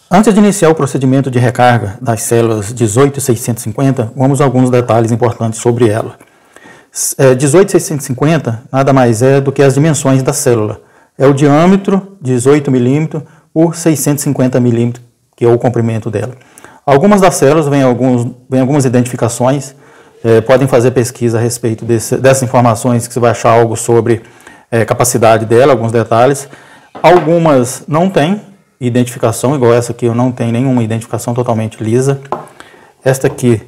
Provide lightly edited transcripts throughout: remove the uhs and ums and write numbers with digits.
Antes de iniciar o procedimento de recarga das células 18650, vamos a alguns detalhes importantes sobre ela. 18650 nada mais é do que as dimensões da célula. É o diâmetro, 18 mm por 650 mm, que é o comprimento dela. Algumas das células vêm algumas identificações, podem fazer pesquisa a respeito dessas informações, que você vai achar algo sobre capacidade dela, alguns detalhes. Algumas não têm identificação, igual essa aqui eu não tenho nenhuma identificação totalmente lisa. Esta aqui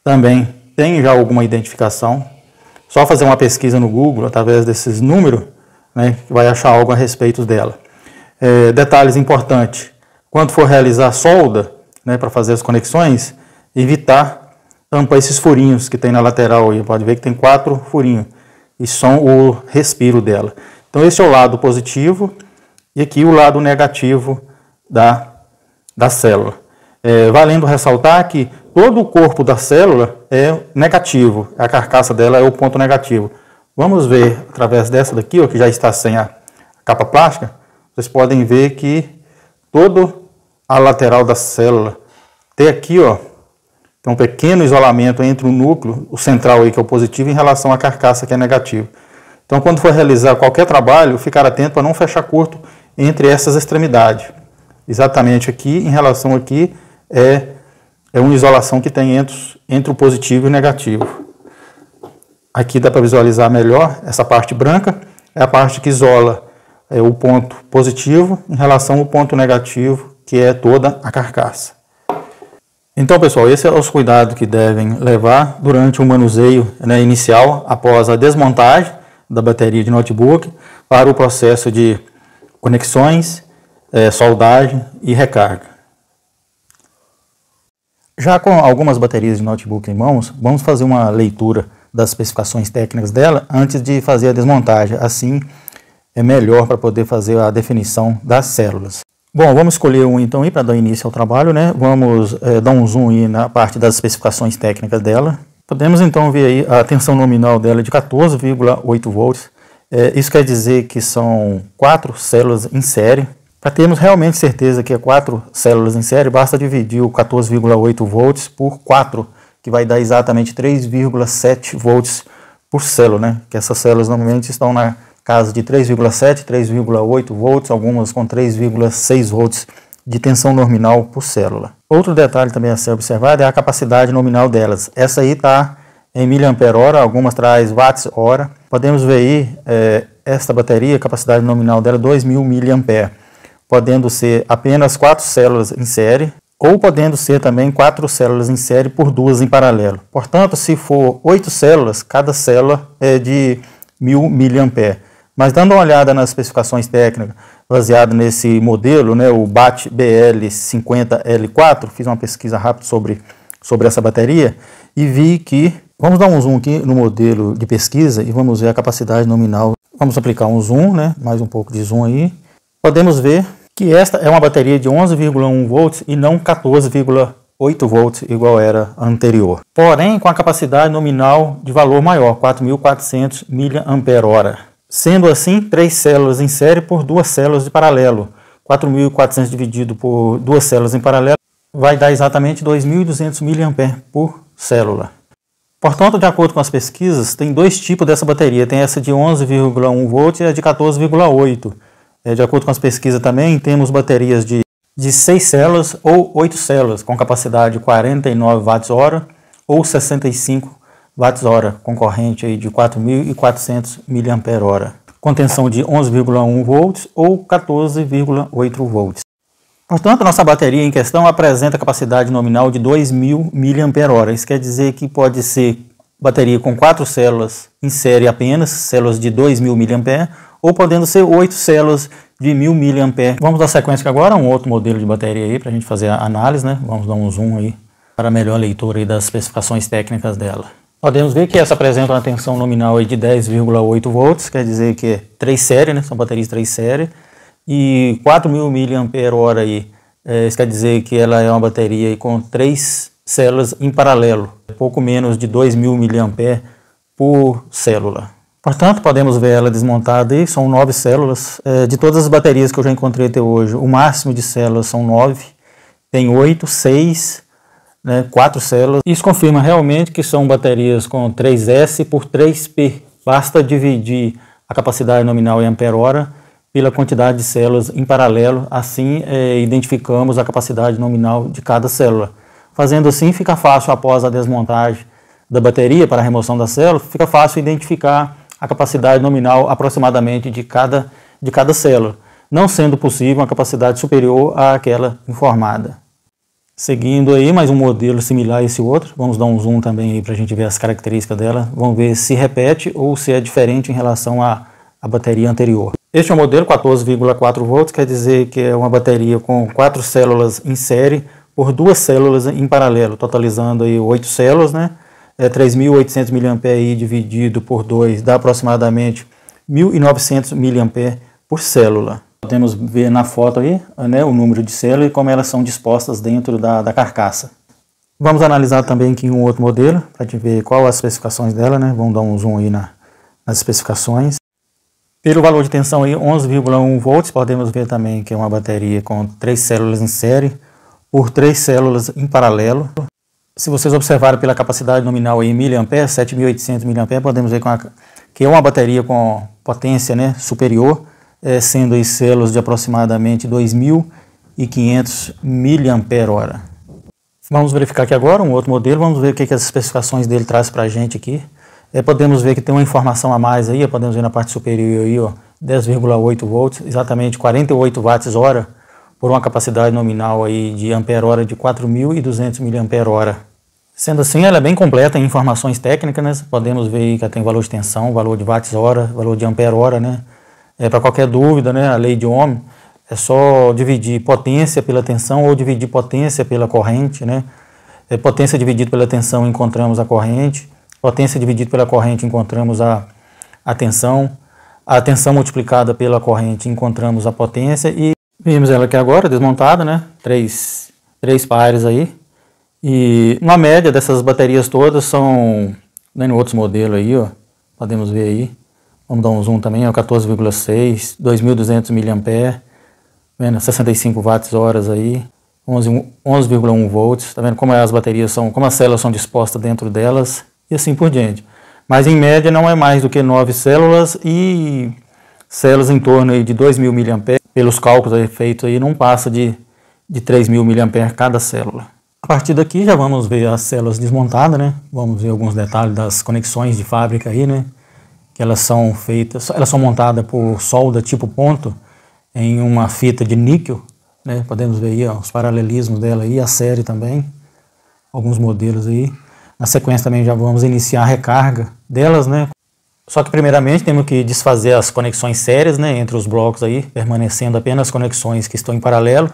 também tem já alguma identificação. Só fazer uma pesquisa no Google, através desses números, né, que vai achar algo a respeito dela. Detalhes importantes, quando for realizar solda, né, para fazer as conexões, evitar tampar esses furinhos que tem na lateral. Aí pode ver que tem 4 furinhos, e são o respiro dela. Então esse é o lado positivo, e aqui o lado negativo da célula. Valendo ressaltar que todo o corpo da célula é negativo, a carcaça dela é o ponto negativo. Vamos ver através dessa daqui, ó, que já está sem a capa plástica, vocês podem ver que todo a lateral da célula tem aqui, ó, tem um pequeno isolamento entre o núcleo, o central aí que é o positivo, em relação à carcaça que é negativo. Então quando for realizar qualquer trabalho, ficar atento para não fechar curto entre essas extremidades. Exatamente aqui, em relação aqui, é uma isolação que tem entre o positivo e o negativo. Aqui dá para visualizar melhor, essa parte branca é a parte que isola o ponto positivo em relação ao ponto negativo, que é toda a carcaça. Então, pessoal, esses são os cuidados que devem levar durante o manuseio, né, inicial, após a desmontagem da bateria de notebook, para o processo de conexões, soldagem e recarga. Já com algumas baterias de notebook em mãos, vamos fazer uma leitura das especificações técnicas dela antes de fazer a desmontagem. Assim é melhor para poder fazer a definição das células. Bom, vamos escolher um então para dar início ao trabalho, né? Vamos dar um zoom aí na parte das especificações técnicas dela. Podemos então ver aí a tensão nominal dela de 14,8 volts. Isso quer dizer que são 4 células em série. Para termos realmente certeza que é 4 células em série, basta dividir o 14,8 volts por 4, que vai dar exatamente 3,7 volts por célula, né? Que essas células normalmente estão na casa de 3,7, 3,8 volts, algumas com 3,6 volts de tensão nominal por célula. Outro detalhe também a ser observado é a capacidade nominal delas. Essa aí está em mAh, algumas traz watts-hora. Podemos ver aí, esta bateria, a capacidade nominal dela é 2.000 mAh. Podendo ser apenas 4 células em série, ou podendo ser também 4 células em série por 2 em paralelo. Portanto, se for 8 células, cada célula é de 1.000 mAh. Mas dando uma olhada nas especificações técnicas, baseado nesse modelo, né, o BAT BL50L4, fiz uma pesquisa rápida sobre essa bateria e vi que, vamos dar um zoom aqui no modelo de pesquisa e vamos ver a capacidade nominal. Vamos aplicar um zoom, né, mais um pouco de zoom aí. Podemos ver que esta é uma bateria de 11,1 volts e não 14,8 volts, igual era a anterior. Porém, com a capacidade nominal de valor maior, 4.400 mAh. Sendo assim, 3 células em série por 2 células de paralelo. 4.400 dividido por 2 células em paralelo vai dar exatamente 2.200 mAh por célula. Portanto, de acordo com as pesquisas, tem 2 tipos dessa bateria. Tem essa de 11,1 volts e a de 14,8. De acordo com as pesquisas também, temos baterias de 6 células ou 8 células, com capacidade de 49 watts-hora ou 65 watts-hora, concorrente aí de 4.400 mAh, com tensão de 11,1 volts ou 14,8 volts. Portanto, nossa bateria em questão apresenta capacidade nominal de 2.000 mAh. Isso quer dizer que pode ser bateria com 4 células em série apenas, células de 2.000 mAh, ou podendo ser 8 células de 1.000 mAh. Vamos dar sequência agora a um outro modelo de bateria aí para a gente fazer a análise, né? Vamos dar um zoom aí para melhor leitura aí das especificações técnicas dela. Podemos ver que essa apresenta uma tensão nominal aí de 10,8 volts, quer dizer que é 3 séries, né? São baterias 3 séries, e 4.000 mAh aí, isso quer dizer que ela é uma bateria aí com 3 células em paralelo, pouco menos de 2.000 mAh por célula. Portanto, podemos ver ela desmontada aí, são 9 células. De todas as baterias que eu já encontrei até hoje, o máximo de células são 9. tem 8, 6, né, 4 células. Isso confirma realmente que são baterias com 3S por 3P. Basta dividir a capacidade nominal em ampere-hora pela quantidade de células em paralelo, assim identificamos a capacidade nominal de cada célula. Fazendo assim, fica fácil, após a desmontagem da bateria para a remoção da célula, fica fácil identificar a capacidade nominal aproximadamente de cada célula, não sendo possível uma capacidade superior àquela informada. Seguindo aí, mais um modelo similar a esse outro, vamos dar um zoom também aí para a gente ver as características dela, vamos ver se repete ou se é diferente em relação à bateria anterior. Este é o modelo 14,4 volts, quer dizer que é uma bateria com 4 células em série por 2 células em paralelo, totalizando aí 8 células, né? 3.800 mAh dividido por 2 dá aproximadamente 1.900 mAh por célula. Podemos ver na foto aí, né, o número de células e como elas são dispostas dentro da carcaça. Vamos analisar também aqui um outro modelo, para te ver qual as especificações dela, né? Vamos dar um zoom aí nas especificações. Pelo valor de tensão aí, 11,1 volts, podemos ver também que é uma bateria com 3 células em série por 3 células em paralelo. Se vocês observarem pela capacidade nominal aí, em mAh, 7.800 mAh, podemos ver que é uma bateria com potência, né, superior, sendo aí células de aproximadamente 2.500 mAh. Vamos verificar aqui agora um outro modelo, vamos ver o que as especificações dele trazem para a gente aqui. Podemos ver que tem uma informação a mais aí, podemos ver na parte superior aí, ó, 10,8 volts, exatamente 48 watts-hora, por uma capacidade nominal aí de ampere-hora de 4.200 mAh. Sendo assim, ela é bem completa em informações técnicas, né? Podemos ver aí que ela tem valor de tensão, valor de watts-hora, valor de ampere-hora, né? Para qualquer dúvida, né, a lei de Ohm, é só dividir potência pela tensão ou dividir potência pela corrente, né? Potência dividida pela tensão, encontramos a corrente. Potência dividida pela corrente, encontramos a tensão. A tensão multiplicada pela corrente, encontramos a potência. E vimos ela aqui agora, desmontada, né? Três pares aí. E uma média dessas baterias todas são, né, em outros modelos aí, ó, podemos ver aí. Vamos dar um zoom também, ó, 14,6, 2.200 mAh, vendo, 65 watts-horas aí, 11,1 volts. Tá vendo como as baterias são, como as células são dispostas dentro delas e assim por diante. Mas em média não é mais do que 9 células e células em torno aí de 2.000 mAh. Pelos cálculos aí feitos aí, não passa de 3.000 mAh cada célula. A partir daqui já vamos ver as células desmontadas, né? Vamos ver alguns detalhes das conexões de fábrica aí, né? Que elas são feitas, elas são montadas por solda tipo ponto em uma fita de níquel, né? Podemos ver aí, ó, os paralelismos dela aí, a série também, alguns modelos aí. Na sequência também já vamos iniciar a recarga delas, né? Só que primeiramente temos que desfazer as conexões sérias, né, entre os blocos aí, permanecendo apenas as conexões que estão em paralelo,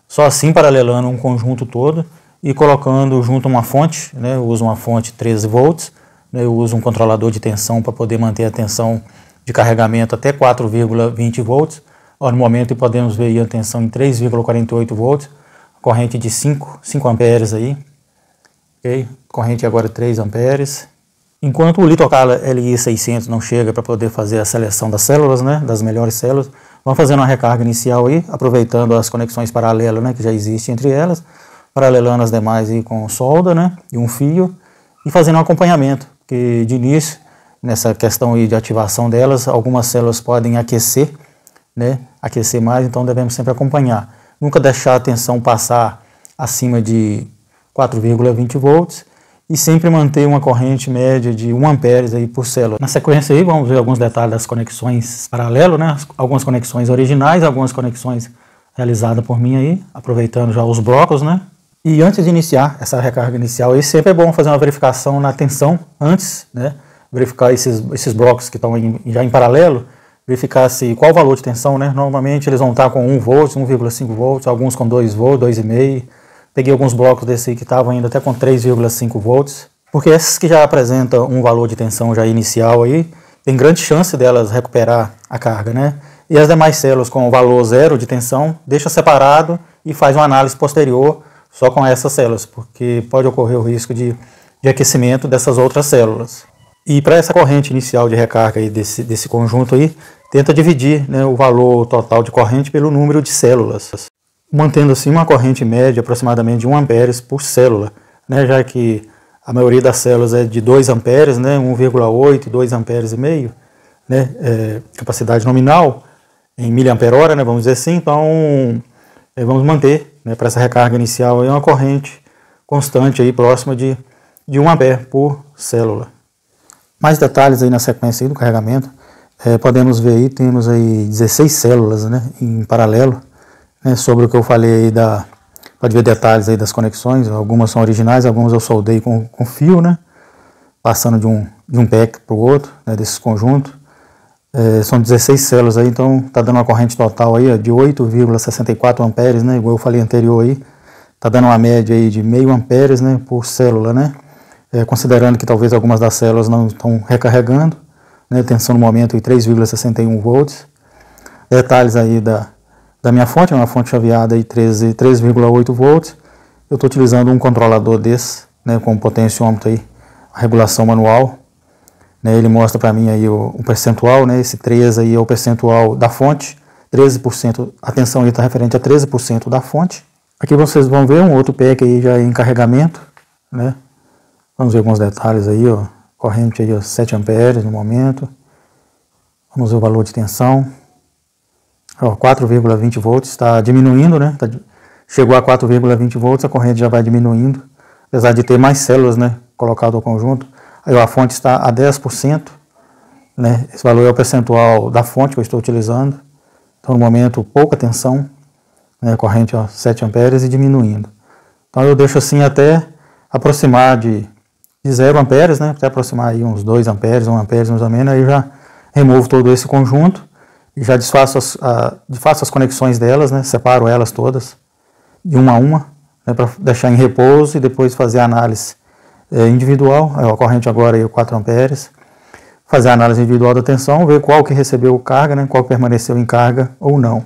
só assim paralelando um conjunto todo e colocando junto uma fonte, né? Eu uso uma fonte 13 volts, né? Eu uso um controlador de tensão para poder manter a tensão de carregamento até 4,20 volts. Ó, no momento podemos ver aí a tensão em 3,48 volts, corrente de 5 amperes aí. Okay? Corrente agora 3 amperes. Enquanto o Litocala LI600 não chega para poder fazer a seleção das células, né, das melhores células, vamos fazendo uma recarga inicial aí, aproveitando as conexões paralelas, né, que já existem entre elas, paralelando as demais aí com solda, né, e um fio, e fazendo um acompanhamento, porque de início, nessa questão aí de ativação delas, algumas células podem aquecer, né, aquecer mais, então devemos sempre acompanhar. Nunca deixar a tensão passar acima de 4,20 volts e sempre manter uma corrente média de 1 amperes aí por célula. Na sequência aí vamos ver alguns detalhes das conexões paralelas, né? Algumas conexões originais, algumas conexões realizadas por mim aí, aproveitando já os blocos, né? E antes de iniciar essa recarga inicial aí, sempre é bom fazer uma verificação na tensão antes, né? Verificar esses blocos que estão já em paralelo, verificar qual o valor de tensão, né? Normalmente eles vão estar com 1 volt, 1,5 volts, alguns com 2 volts, 2,5. Peguei alguns blocos desse aí que estavam ainda até com 3,5 volts, porque esses que já apresentam um valor de tensão já inicial aí, tem grande chance delas recuperar a carga, né? E as demais células com valor 0 de tensão, deixa separado e faz uma análise posterior só com essas células, porque pode ocorrer o risco de aquecimento dessas outras células. E para essa corrente inicial de recarga aí desse conjunto aí, tenta dividir, né, o valor total de corrente pelo número de células. mantendo assim uma corrente média aproximadamente de 1 amperes por célula, né, já que a maioria das células é de 2 amperes, né, 1,8, 2 amperes e meio, né, capacidade nominal em miliampere-hora, né, vamos dizer assim. Então vamos manter, né, para essa recarga inicial aí uma corrente constante aí próxima de 1 ampere por célula. Mais detalhes aí na sequência aí do carregamento. Podemos ver aí, temos aí 16 células, né, em paralelo, né, sobre o que eu falei aí pode ver detalhes aí das conexões. Algumas são originais, algumas eu soldei com fio, né, passando de um pack para o outro, né, desses conjuntos. São 16 células aí, então está dando uma corrente total aí, ó, de 8,64 amperes, né, igual eu falei anterior aí. Está dando uma média aí de meio amperes, né, por célula, né, considerando que talvez algumas das células não estão recarregando, né, tensão no momento em 3,61 volts. Detalhes aí da minha fonte, é uma fonte chaveada aí 3,8 volts. Eu estou utilizando um controlador desse, né, com potenciômetro aí, a regulação manual. Né, ele mostra para mim aí o percentual, né, esse 13 aí é o percentual da fonte, 13%, a tensão aí está referente a 13% da fonte. Aqui vocês vão ver um outro pack aí já em carregamento, né. Vamos ver alguns detalhes aí, ó, corrente aí, ó, 7 amperes no momento. Vamos ver o valor de tensão. 4,20 volts, está diminuindo, né? Chegou a 4,20 volts, a corrente já vai diminuindo, apesar de ter mais células, né, colocado ao conjunto. Aí a fonte está a 10%, né? Esse valor é o percentual da fonte que eu estou utilizando. Então no momento pouca tensão, né, corrente, ó, 7 amperes e diminuindo. Então eu deixo assim até aproximar de 0 amperes, né? Até aproximar aí uns 2 amperes, 1 ampere mais ou menos, aí eu já removo todo esse conjunto e já desfaço as conexões delas, né? Separo elas todas de uma a uma, né? Para deixar em repouso e depois fazer a análise individual. A corrente agora é 4 amperes. Fazer a análise individual da tensão, ver qual que recebeu carga, né? Qual que permaneceu em carga ou não.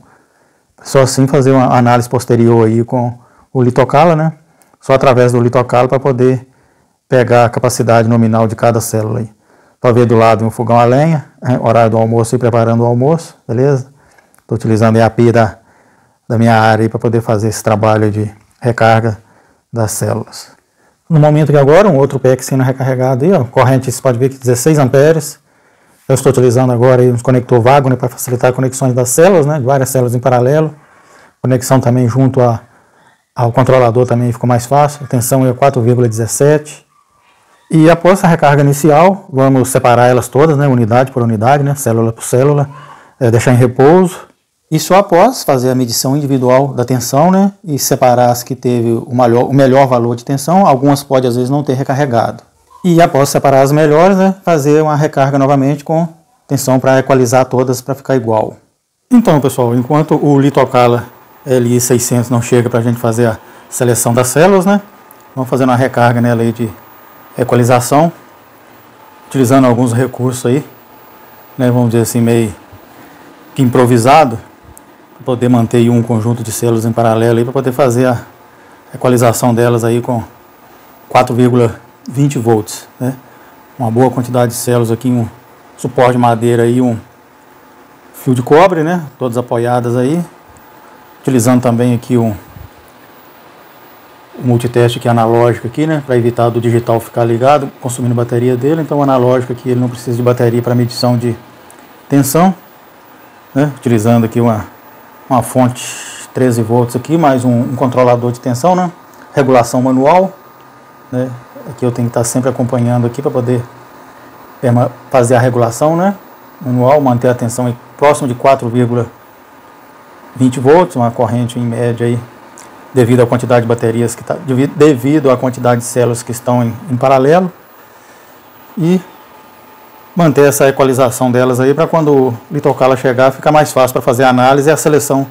Só assim fazer uma análise posterior aí com o litocala, né? Só através do litocala para poder pegar a capacidade nominal de cada célula aí. Para ver do lado um fogão a lenha, horário do almoço e preparando o almoço, beleza? Estou utilizando a pia da minha área para poder fazer esse trabalho de recarga das células. No momento que agora, um outro pack sendo recarregado aí, ó, corrente, você pode ver que 16 amperes. Eu estou utilizando agora aí um conector vago, né, para facilitar conexões das células, né, de várias células em paralelo. Conexão também junto ao controlador também ficou mais fácil. A tensão é 4,17. E após a recarga inicial, vamos separar elas todas, né, unidade por unidade, né, célula por célula, deixar em repouso. E só após fazer a medição individual da tensão, né, e separar as que teve o melhor valor de tensão, algumas pode às vezes não ter recarregado. E após separar as melhores, né, fazer uma recarga novamente com tensão para equalizar todas para ficar igual. Então, pessoal, enquanto o litocala LI600 não chega para a gente fazer a seleção das células, né, vamos fazer uma recarga nela aí de equalização, utilizando alguns recursos aí, né, vamos dizer assim, meio que improvisado, para poder manter um conjunto de células em paralelo aí, para poder fazer a equalização delas aí com 4,20 volts, né, uma boa quantidade de células aqui, um suporte de madeira aí, um fio de cobre, né, todas apoiadas aí, utilizando também aqui o multiteste aqui analógico aqui, né, para evitar do digital ficar ligado, consumindo bateria dele. Então o analógico aqui ele não precisa de bateria para medição de tensão, né, utilizando aqui uma fonte 13 volts aqui, mais um controlador de tensão, né, regulação manual, né, aqui eu tenho que estar sempre acompanhando aqui para poder fazer a regulação, né, manual, manter a tensão próximo de 4,20 volts, uma corrente em média aí, devido à quantidade de baterias que devido à quantidade de células que estão em paralelo, e manter essa equalização delas aí para quando o litocala chegar ficar mais fácil para fazer a análise e a seleção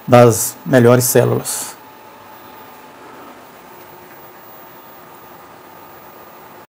das melhores células.